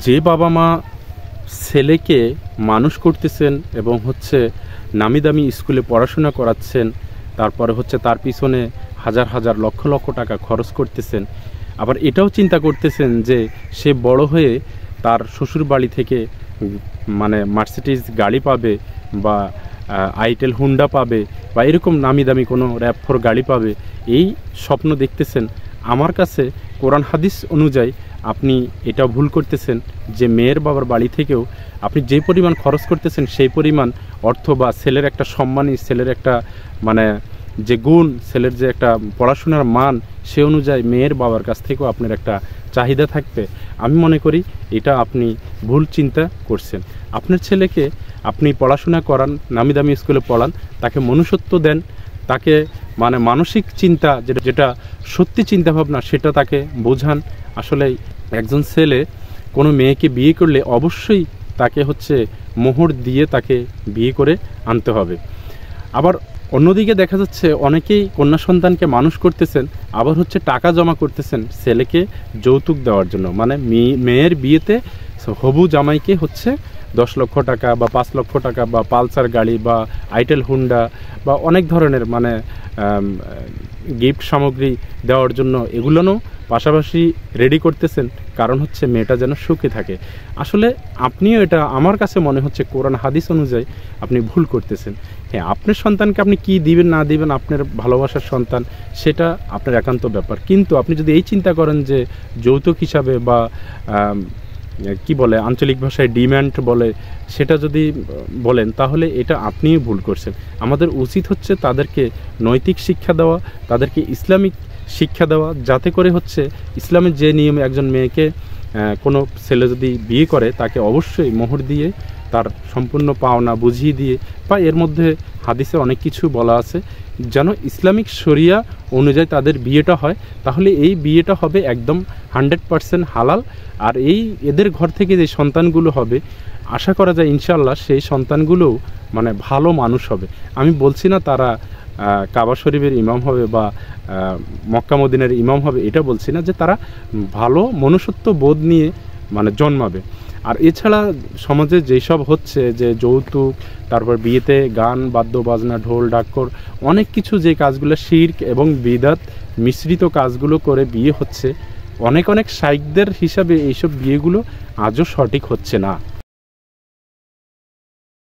যে বাবা মা ছেলেকে মানুষ করতেছেন এবং নামি দামি স্কুলে পড়াশোনা করাচ্ছেন, তারপরে তার পিছনে হাজার হাজার লক্ষ লক্ষ টাকা খরচ করতেছেন, আবার এটাও চিন্তা করতেছেন যে সে বড় হয়ে তার শ্বশুর বাড়ি থেকে মার্সিডিজ গাড়ি পাবে বা আইটেল হুন্ডা পাবে বা এরকম নামি দামি কোনো RAV4 গাড়ি পাবে, এই স্বপ্ন দেখতেছেন। আমার কাছে কোরআন হাদিস অনুযায়ী আপনি এটা ভুল করতেছেন যে মেয়ের বাবার বাড়ি থেকেও আপনি যে পরিমাণ খরচ করতেছেন সেই পরিমাণ অর্থ বা ছেলের একটা সম্মানী, ছেলের একটা যে গুণ, ছেলের যে একটা পড়াশোনার মান, সে অনুযায়ী মেয়ের বাবার কাছ থেকেও আপনার একটা চাহিদা থাকবে। আমি মনে করি এটা আপনি ভুল চিন্তা করছেন। আপনার ছেলেকে আপনি পড়াশোনা করান, নামি দামি স্কুলে পড়ান, তাকে মনুষ্যত্ব দেন, তাকে মানসিক চিন্তা যেটা সত্যি চিন্তাভাবনা সেটা তাকে বোঝান। আসলে একজন ছেলে কোনো মেয়েকে বিয়ে করলে অবশ্যই তাকে মোহর দিয়ে তাকে বিয়ে করে আনতে হবে। আবার অন্যদিকে দেখা যাচ্ছে অনেকেই কন্যা সন্তানকে মানুষ করতেছেন, আবার টাকা জমা করতেছেন ছেলেকে যৌতুক দেওয়ার জন্য। মেয়ের বিয়েতে হবু জামাইকে 10 লক্ষ টাকা বা 5 লক্ষ টাকা বা পালসার গাড়ি বা আইটেল হুন্ডা বা অনেক ধরনের গিফট সামগ্রী দেওয়ার জন্য এগুলোও পাশাপাশি রেডি করতেছেন, কারণ মেয়েটা যেন সুখে থাকে। আসলে আপনিও এটা আমার কাছে মনে হচ্ছে কোরআন হাদিস অনুযায়ী আপনি ভুল করতেছেন। হ্যাঁ, আপনার সন্তানকে আপনি কি দিবেন না দিবেন, আপনার ভালোবাসার সন্তান, সেটা আপনার একান্ত ব্যাপার। কিন্তু আপনি যদি এই চিন্তা করেন যে যৌতুক হিসাবে বা কি বলে আঞ্চলিক ভাষায় ডিম্যান্ড বলে, সেটা যদি বলেন তাহলে এটা আপনিই ভুল করছেন। আমাদের উচিত তাদেরকে নৈতিক শিক্ষা দেওয়া, তাদেরকে ইসলামিক শিক্ষা দেওয়া, যাতে করে ইসলামের যে নিয়মে একজন মেয়েকে কোনো ছেলে যদি বিয়ে করে তাকে অবশ্যই মোহর দিয়ে তার সম্পূর্ণ পাওনা বুঝিয়ে দিয়ে, বা এর মধ্যে হাদিসে অনেক কিছু বলা আছে যেন ইসলামিক শরিয়া অনুযায়ী তাদের বিয়েটা হয়, তাহলে এই বিয়েটা হবে একদম 100% হালাল। আর এদের ঘর থেকে যে সন্তানগুলো হবে, আশা করা যায় ইনশাআল্লাহ সেই সন্তানগুলোও ভালো মানুষ হবে। আমি বলছি না তারা কাবা শরীফের ইমাম হবে বা মক্কা মদিনার ইমাম হবে, এটা বলছি না, যে তারা ভালো মনুষ্যত্ব বোধ নিয়ে জন্মাবে। আর এছাড়া সমাজে যেসব যে যৌতুক, তারপর বিয়েতে গান বাদ্য বাজনা ঢোল ডাক্কর অনেক কিছু, যে কাজগুলো শিরক এবং বিদআত মিশ্রিত কাজগুলো করে বিয়ে অনেক শাইখদের হিসাবে এইসব বিয়েগুলো আজও সঠিক হচ্ছে না।